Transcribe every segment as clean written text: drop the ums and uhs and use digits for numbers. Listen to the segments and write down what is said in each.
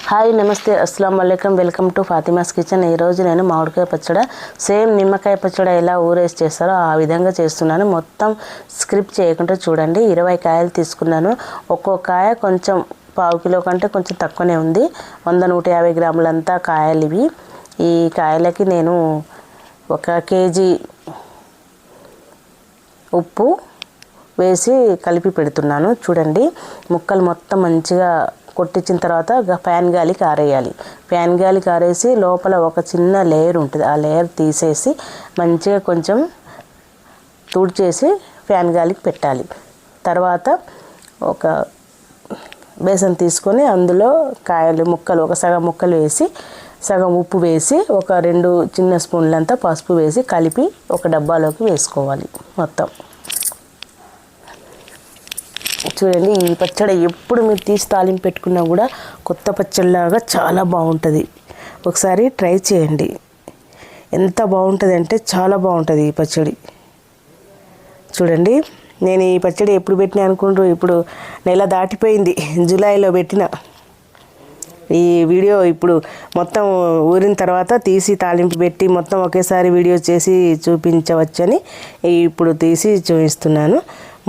Hi నమస్తే అస్సలం వాలేకం welcome to Fatima's kitchen. ఈరోజు నేను మామిడికాయ పచ్చడి సేమ్ నిమ్మకాయ పచ్చడి ఎలా ఊరేసి చేస్తారో ఆ విధంగా చేస్తున్నాను. మొత్తం స్క్రిప్ట్ చేయకుండా చూడండి. 20 కాయలు తీసుకున్నాను. ఒక్కో కాయ కొంచెం పావు కిలో కంటే కొంచెం తక్కువనే ఉంది. 100-150 గ్రాములంతా కాయలు ఇవి. ఈ కాయలకి నేను 1 కేజీ ఉప్పు వేసి కలిపి పెడుతున్నాను. చూడండి, ముక్కలు మొత్తం మంచిగా కొట్టించిన తర్వాత ఫ్యాన్ గాలికి ఆరేయాలి. ఫ్యాన్ గాలికి ఆరేసి లోపల ఒక చిన్న లేయర్ ఉంటుంది, ఆ లేయర్ తీసేసి మంచిగా కొంచెం తుడిచేసి ఫ్యాన్ గాలికి పెట్టాలి. తర్వాత ఒక బేసన్ తీసుకొని అందులో కాయలు ముక్కలు ఒక సగం ముక్కలు వేసి సగం ఉప్పు వేసి ఒక 2 చిన్న స్పూన్లంతా పసుపు వేసి కలిపి ఒక డబ్బాలోకి వేసుకోవాలి. మొత్తం చూడండి, ఈ పచ్చడి ఎప్పుడు మీరు తీసి తాలింపు పెట్టుకున్నా కూడా కొత్త పచ్చడిలాగా చాలా బాగుంటుంది. ఒకసారి ట్రై చేయండి. ఎంత బాగుంటుంది అంటే చాలా బాగుంటుంది ఈ పచ్చడి. చూడండి, నేను ఈ పచ్చడి ఎప్పుడు పెట్టినా అనుకుంటూ ఇప్పుడు నెల దాటిపోయింది. జూలైలో పెట్టిన ఈ వీడియో ఇప్పుడు మొత్తం ఊరిన తర్వాత తీసి తాలింపు పెట్టి మొత్తం ఒకేసారి వీడియో చేసి చూపించవచ్చని ఇప్పుడు తీసి చూపిస్తున్నాను.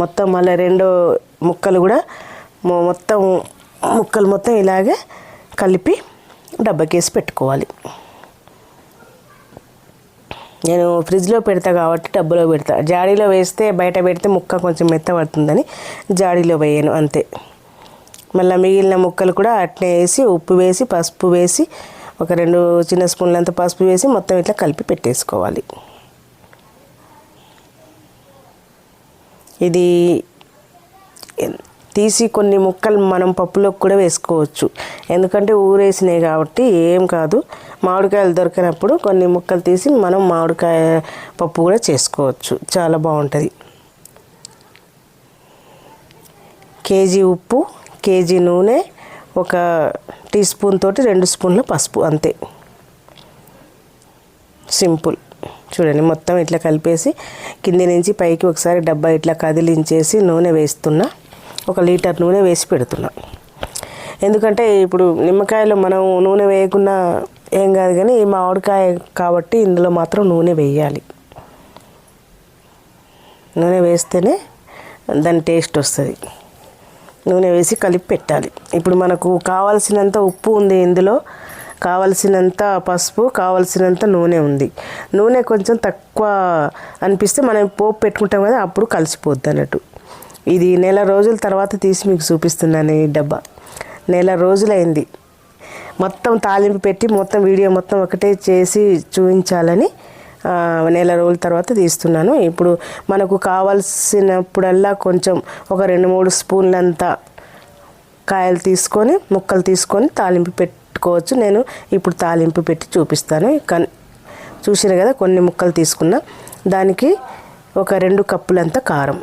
మొత్తం మళ్ళీ 2 ముక్కలు కూడా ముక్కలు మొత్తం ఇలాగే కలిపి డబ్బాకేసి పెట్టుకోవాలి. నేను ఫ్రిడ్జ్లో పెడతా కాబట్టి డబ్బాలో పెడతా. జాడీలో వేస్తే బయట పెడితే ముక్క కొంచెం మెత్తబడుతుందని జాడీలో వేయను అంతే. మళ్ళీ మిగిలిన ముక్కలు కూడా అట్నే వేసి ఉప్పు వేసి పసుపు వేసి ఒక 2 చిన్న స్పూన్లంత పసుపు వేసి మొత్తం ఇట్లా కలిపి పెట్టేసుకోవాలి. ఇది తీసి కొన్ని ముక్కలు మనం పప్పులోకి కూడా వేసుకోవచ్చు, ఎందుకంటే ఊరేసినాయి కాబట్టి ఏం కాదు. మామిడికాయలు దొరికినప్పుడు కొన్ని ముక్కలు తీసి మనం మామిడికాయ పప్పు కూడా చేసుకోవచ్చు, చాలా బాగుంటుంది. కేజీ ఉప్పు, కేజీ నూనె, 1 టీ స్పూన్ తోటి 2 స్పూన్ల పసుపు అంతే. సింపుల్. చూడండి, మొత్తం ఇట్లా కలిపేసి కింది నుంచి పైకి ఒకసారి డబ్బా ఇట్లా కదిలించేసి నూనె వేస్తున్నా. 1 లీటర్ నూనె వేసి పెడుతున్నా. ఎందుకంటే ఇప్పుడు నిమ్మకాయలో మనం నూనె వేయకుండా ఏం కాదు, కానీ ఈ మామిడికాయ కాబట్టి ఇందులో మాత్రం నూనె వేయాలి. నూనె వేస్తేనే దాని టేస్ట్ వస్తుంది. నూనె వేసి కలిపి పెట్టాలి. ఇప్పుడు మనకు కావాల్సినంత ఉప్పు ఉంది, ఇందులో కావలసినంత పసుపు, కావలసినంత నూనె ఉంది. నూనె కొంచెం తక్కువ అనిపిస్తే మనం పోపు పెట్టుకుంటాం కదా, అప్పుడు కలిసిపోద్ది అన్నట్టు. ఇది నెల రోజుల తర్వాత తీసి మీకు చూపిస్తున్నాను. ఈ డబ్బా నెల రోజులైంది. మొత్తం తాలింపు పెట్టి మొత్తం వీడియో మొత్తం ఒకటే చేసి చూపించాలని నెల రోజుల తర్వాత తీస్తున్నాను. ఇప్పుడు మనకు కావాల్సినప్పుడల్లా కొంచెం ఒక 2-3 స్పూన్లంత కాయలు తీసుకొని ముక్కలు తీసుకొని తాలింపు పెట్టుకోవచ్చు. నేను ఇప్పుడు తాలింపు పెట్టి చూపిస్తాను. చూసిరు కదా, కొన్ని ముక్కలు తీసుకున్నా. దానికి ఒక 2 కప్పులంత కారం,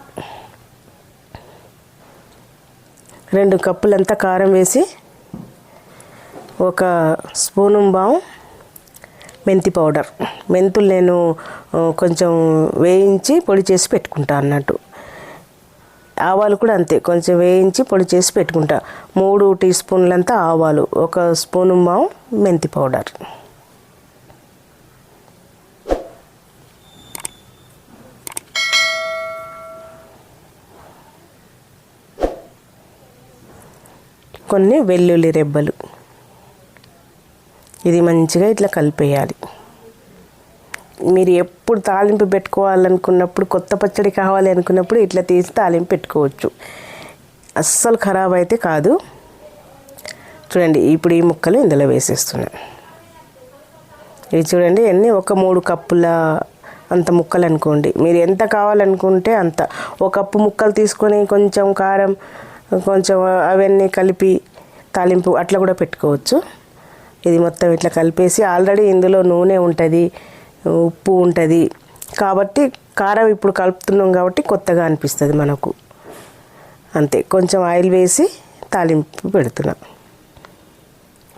2 కప్పులంత కారం వేసి 1 స్పూను బావు మెంతి పౌడర్. మెంతులు నేను కొంచెం వేయించి పొడి చేసి పెట్టుకుంటా అన్నట్టు. ఆవాలు కూడా అంతే, కొంచెం వేయించి పొడి చేసి పెట్టుకుంటా. 3 టీ స్పూన్లంతా ఆవాలు, 1 స్పూను మావు మెంతి పౌడర్. కొన్ని వెల్లుల్లి రెబ్బలు. ఇది మంచిగా ఇట్లా కలిపేయాలి. మీరు ఎప్పుడు తాలింపు పెట్టుకోవాలనుకున్నప్పుడు, కొత్త పచ్చడి కావాలి అనుకున్నప్పుడు ఇట్లా తీసి తాలింపు పెట్టుకోవచ్చు. అస్సలు ఖరాబ్ అయితే కాదు. చూడండి, ఇప్పుడు ఈ ముక్కలు ఇందులో వేసేస్తున్నాను. ఇవి చూడండి ఎన్ని, 3 కప్పుల అంత ముక్కలు అనుకోండి. మీరు ఎంత కావాలనుకుంటే అంత. 1 కప్పు ముక్కలు తీసుకొని కొంచెం కారం, కొంచెం అవన్నీ కలిపి తాలింపు అట్లా కూడా పెట్టుకోవచ్చు. ఇది మొత్తం ఇట్లా కలిపేసి ఆల్రెడీ ఇందులో నూనె ఉంటుంది, ఉప్పు ఉంటుంది కాబట్టి కారం ఇప్పుడు కలుపుతున్నాం కాబట్టి కొత్తగా అనిపిస్తుంది మనకు. అంతే, కొంచెం ఆయిల్ వేసి తాలింపు పెడుతున్నా.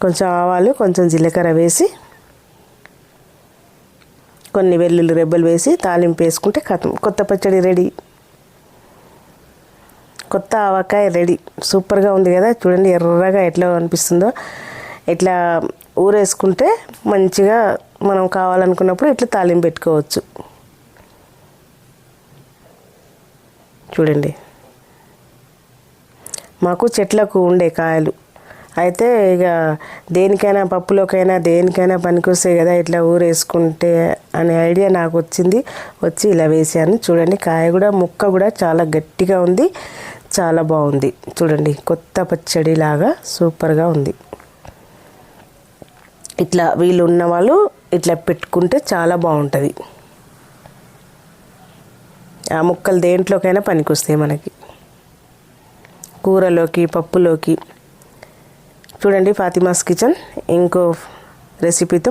కొంచెం ఆవాలు, కొంచెం జీలకర్ర వేసి కొన్ని వెల్లుల్లి రెబ్బలు వేసి తాలింపు వేసుకుంటే కొత్త పచ్చడి రెడీ. కొత్త ఆవకాయ రెడీ. సూపర్గా ఉంది కదా, చూడండి ఎర్రగా ఎట్లా అనిపిస్తుందో. ఇట్లా ఊరేసుకుంటే మంచిగా మనం కావాలనుకున్నప్పుడు ఇట్లా తాలింపు పెట్టుకోవచ్చు. చూడండి, మాకు చెట్లకు ఉండే కాయలు అయితే ఇక దేనికైనా పప్పులోకైనా దేనికైనా పనికొస్తాయి కదా, ఇట్లా ఊరేసుకుంటే అనే ఐడియా నాకు వచ్చి ఇలా వేసాను. చూడండి, కాయ కూడా ముక్క కూడా చాలా గట్టిగా ఉంది, చాలా బాగుంది. చూడండి, కొత్త పచ్చడి లాగా సూపర్గా ఉంది. ఇట్లా వీళ్ళు ఉన్న వాళ్ళు ఇట్లా పెట్టుకుంటే చాలా బాగుంటుంది. ఆ ముక్కలు దేంట్లోకైనా పనికొస్తాయి మనకి, కూరలోకి పప్పులోకి. చూడండి, ఫాతిమాస్ కిచెన్ ఇంకో రెసిపీతో